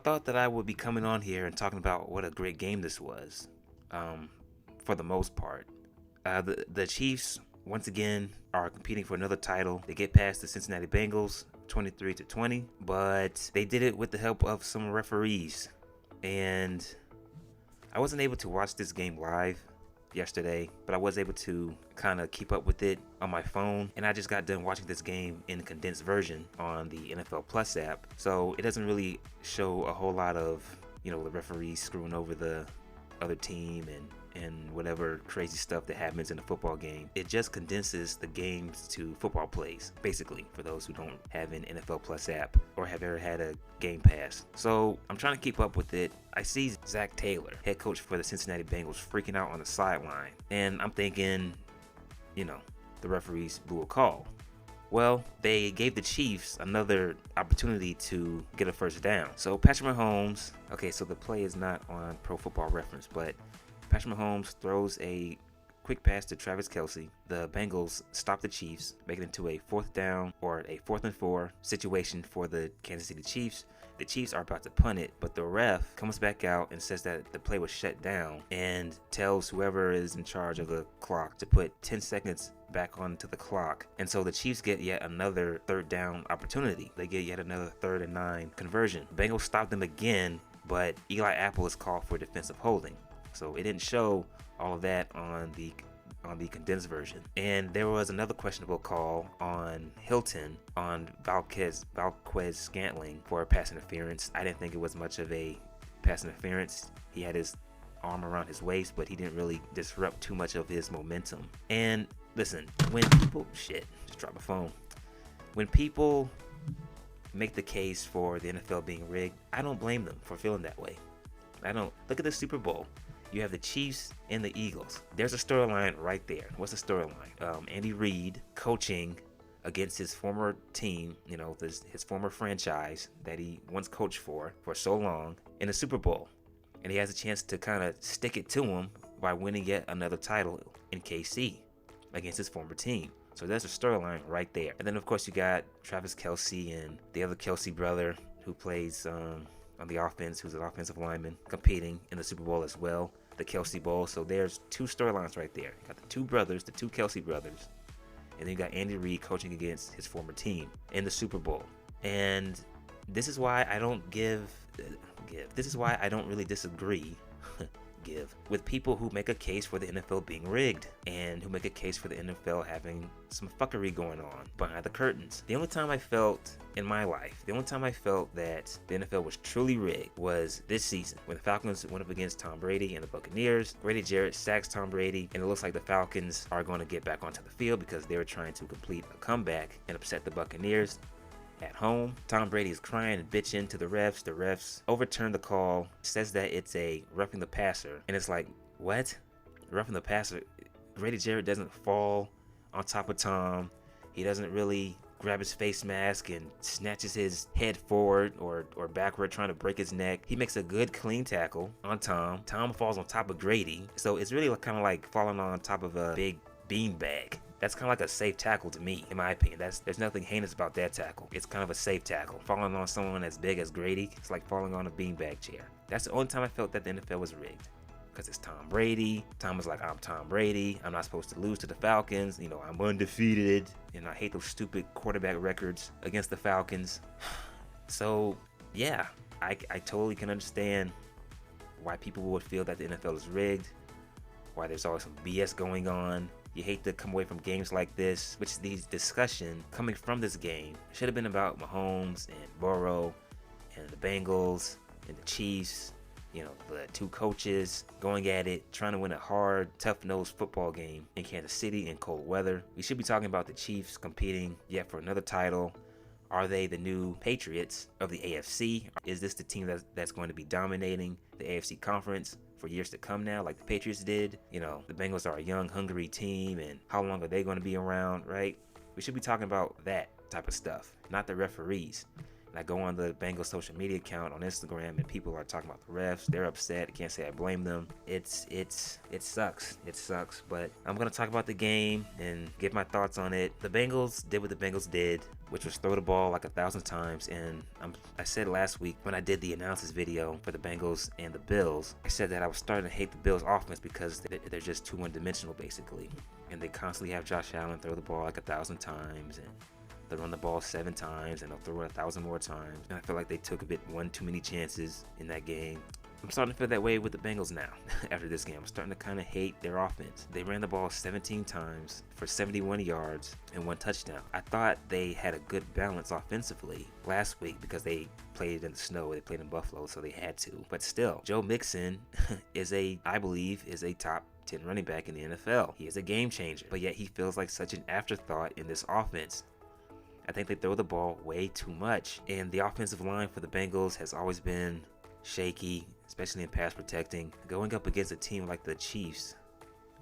thought that I would be coming on here and talking about what a great game this was, for the most part. The Chiefs, once again, are competing for another title. They get past the Cincinnati Bengals 23-20, but they did it with the help of some referees. And I wasn't able to watch this game live yesterday, but I was able to kind of keep up with it on my phone, and I just got done watching this game in condensed version on the NFL Plus app, so it doesn't really show a whole lot of, the referees screwing over the other team and whatever crazy stuff that happens in a football game. It just condenses the games to football plays, basically, for those who don't have an NFL Plus app or have ever had a Game Pass. So I'm trying to keep up with it. I see Zach Taylor, head coach for the Cincinnati Bengals, freaking out on the sideline, and I'm thinking, the referees blew a call. Well, they gave the Chiefs another opportunity to get a first down. So Patrick Mahomes, okay, so the play is not on Pro Football Reference, but Patrick Mahomes throws a quick pass to Travis Kelce. The Bengals stop the Chiefs, making it into a 4th down or a 4th and 4 situation for the Kansas City Chiefs. The Chiefs are about to punt it, but the ref comes back out and says that the play was shut down and tells whoever is in charge of the clock to put 10 seconds back onto the clock. And so the Chiefs get yet another 3rd down opportunity. They get yet another 3rd and 9 conversion. Bengals stop them again, but Eli Apple is called for defensive holding. So it didn't show all of that on the condensed version. And there was another questionable call on Hilton on Valquez Scantling for pass interference. I didn't think it was much of a pass interference. He had his arm around his waist, but he didn't really disrupt too much of his momentum. And listen, when people just drop my phone. When people make the case for the NFL being rigged, I don't blame them for feeling that way. I don't. Look at the Super Bowl. You have the Chiefs and the Eagles. There's a storyline right there. What's the storyline? Andy Reid coaching against his former team, his former franchise that he once coached for so long in the Super Bowl. And he has a chance to kind of stick it to him by winning yet another title in KC against his former team. So there's a storyline right there. And then, of course, you got Travis Kelce and the other Kelce brother who plays on the offense, who's an offensive lineman, competing in the Super Bowl as well, the Kelce Bowl. So there's 2 storylines right there. You got the 2 brothers, the 2 Kelce brothers, and then you got Andy Reid coaching against his former team in the Super Bowl. And this is why I don't this is why I don't really disagree with people who make a case for the NFL being rigged and who make a case for the NFL having some fuckery going on behind the curtains. The only time I felt in my life, that the NFL was truly rigged was this season when the Falcons went up against Tom Brady and the Buccaneers. Grady Jarrett sacks Tom Brady, and it looks like the Falcons are going to get back onto the field because they were trying to complete a comeback and upset the Buccaneers at home. Tom Brady is crying and bitching to the refs. The refs overturn the call, says that it's a roughing the passer. And it's like, what? Roughing the passer? Grady Jarrett doesn't fall on top of Tom. He doesn't really grab his face mask and snatches his head forward or backward trying to break his neck. He makes a good clean tackle on Tom. Tom falls on top of Grady. So it's really kind of like falling on top of a big beanbag. That's kind of like a safe tackle to me, in my opinion. There's nothing heinous about that tackle. It's kind of a safe tackle. Falling on someone as big as Grady, it's like falling on a beanbag chair. That's the only time I felt that the NFL was rigged. Because it's Tom Brady. Tom was like, I'm Tom Brady. I'm not supposed to lose to the Falcons. I'm undefeated. And I hate those stupid quarterback records against the Falcons. So, yeah, I totally can understand why people would feel that the NFL is rigged. Why there's always some BS going on. You hate to come away from games like this, which these discussion coming from this game should have been about Mahomes and Burrow and the Bengals and the Chiefs, the 2 coaches going at it, trying to win a hard, tough-nosed football game in Kansas City in cold weather. We should be talking about the Chiefs competing yet for another title. Are they the new Patriots of the AFC? Is this the team that's going to be dominating the AFC conference for years to come now, like the Patriots did? The Bengals are a young, hungry team, and how long are they going to be around, right? We should be talking about that type of stuff, not the referees. And I go on the Bengals social media account on Instagram, and people are talking about the refs. They're upset. I can't say I blame them. It sucks. It sucks. But I'm gonna talk about the game and give my thoughts on it. The Bengals did what the Bengals did, which was throw the ball like 1,000 times. And I said last week when I did the analysis video for the Bengals and the Bills, I said that I was starting to hate the Bills offense because they're just too one-dimensional basically, and they constantly have Josh Allen throw the ball like 1,000 times, and they'll run the ball 7 times and they'll throw it 1,000 more times. And I feel like they took one too many chances in that game. I'm starting to feel that way with the Bengals now. After this game, I'm starting to kind of hate their offense. They ran the ball 17 times for 71 yards and 1 touchdown. I thought they had a good balance offensively last week because they played in the snow. They played in Buffalo, so they had to. But still, Joe Mixon I believe, is a top 10 running back in the NFL. He is a game changer, but yet he feels like such an afterthought in this offense. I think they throw the ball way too much, and the offensive line for the Bengals has always been shaky, especially in pass protecting. Going up against a team like the Chiefs,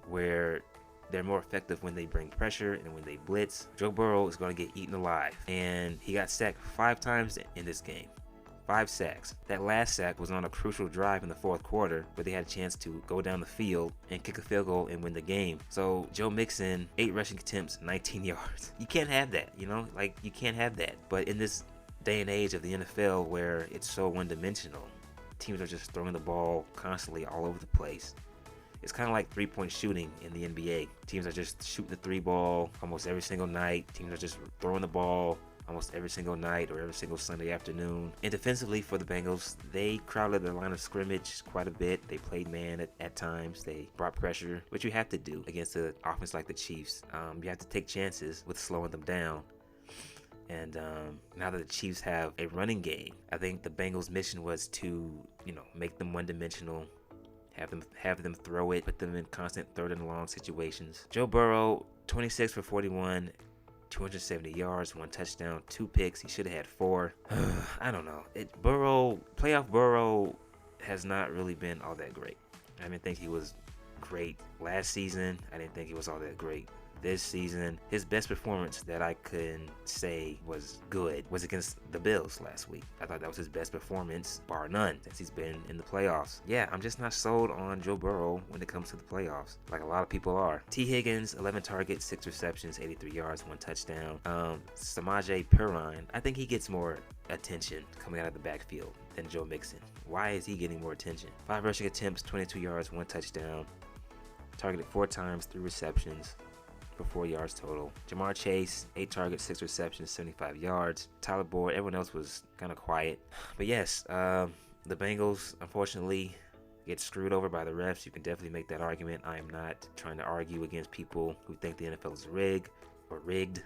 where they're more effective when they bring pressure and when they blitz, Joe Burrow is going to get eaten alive. And he got sacked 5 times in this game. 5 sacks. That last sack was on a crucial drive in the 4th quarter where they had a chance to go down the field and kick a field goal and win the game. So Joe Mixon, 8 rushing attempts, 19 yards. You can't have that, you can't have that. But in this day and age of the NFL where it's so one-dimensional, teams are just throwing the ball constantly all over the place. It's kind of like 3-point shooting in the NBA. Teams are just shooting the 3 ball almost every single night. Teams are just throwing the ball almost every single night or every single Sunday afternoon. And defensively for the Bengals, they crowded the line of scrimmage quite a bit. They played man at times. They brought pressure, which you have to do against an offense like the Chiefs. You have to take chances with slowing them down. And now that the Chiefs have a running game, I think the Bengals' mission was to, make them one-dimensional, have them throw it, put them in constant 3rd and long situations. Joe Burrow, 26 for 41, 270 yards, 1 touchdown, 2 picks. He should have had 4. I don't know. Playoff Burrow has not really been all that great. I didn't think he was great last season. I didn't think he was all that great this season. His best performance that I can say was good was against the Bills last week. I thought that was his best performance, bar none, since he's been in the playoffs. Yeah, I'm just not sold on Joe Burrow when it comes to the playoffs, like a lot of people are. T. Higgins, 11 targets, 6 receptions, 83 yards, 1 touchdown. Samaje Perine, I think he gets more attention coming out of the backfield than Joe Mixon. Why is he getting more attention? 5 rushing attempts, 22 yards, 1 touchdown. Targeted 4 times, 3 receptions for 4 yards total. Jamar Chase, 8 targets, 6 receptions, 75 yards. Tyler Boyd, everyone else was kind of quiet. But yes, the Bengals, unfortunately, get screwed over by the refs. You can definitely make that argument. I am not trying to argue against people who think the NFL is rigged,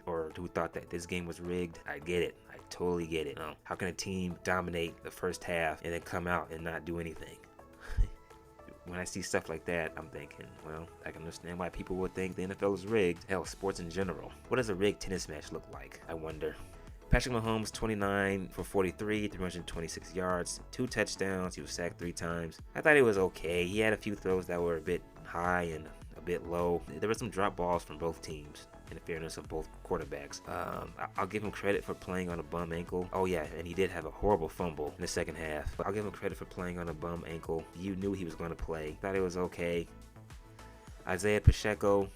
or who thought that this game was rigged. I get it. I totally get it. How can a team dominate the first half and then come out and not do anything? When I see stuff like that, I'm thinking, well, I can understand why people would think the NFL is rigged. Hell, sports in general. What does a rigged tennis match look like, I wonder? Patrick Mahomes, 29 for 43, 326 yards, 2 touchdowns. He was sacked 3 times. I thought it was okay. He had a few throws that were a bit high and a bit low. There were some drop balls from both teams, in the fairness of both quarterbacks. I'll give him credit for playing on a bum ankle. Oh yeah, and he did have a horrible fumble in the second half. But I'll give him credit for playing on a bum ankle. You knew he was going to play. Thought it was okay. Isaiah Pacheco,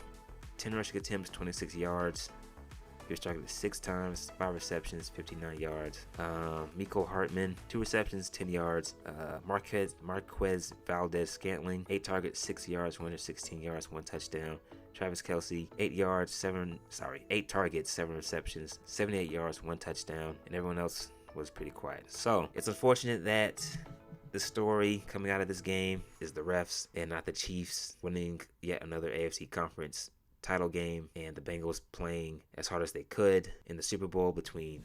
10 rushing attempts, 26 yards. He was targeted 6 times, 5 receptions, 59 yards. Mecole Hardman, 2 receptions, 10 yards. Marquez Valdez-Scantling, 8 targets, 6 yards, 116 yards, 1 touchdown. Travis Kelce, 8 targets, 7 receptions, 78 yards, 1 touchdown, and everyone else was pretty quiet. So it's unfortunate that the story coming out of this game is the refs and not the Chiefs winning yet another AFC conference title game, and the Bengals playing as hard as they could in the Super Bowl between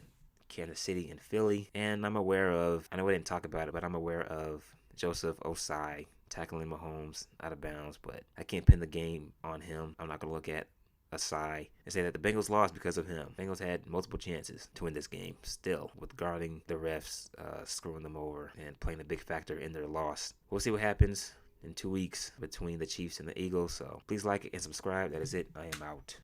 Kansas City and Philly. And I know we didn't talk about it, but I'm aware of Joseph Osai tackling Mahomes out of bounds, but I can't pin the game on him. I'm not going to look at Osai and say that the Bengals lost because of him. Bengals had multiple chances to win this game still, with guarding the refs, screwing them over, and playing a big factor in their loss. We'll see what happens in 2 weeks between the Chiefs and the Eagles. So please like and subscribe. That is it. I am out.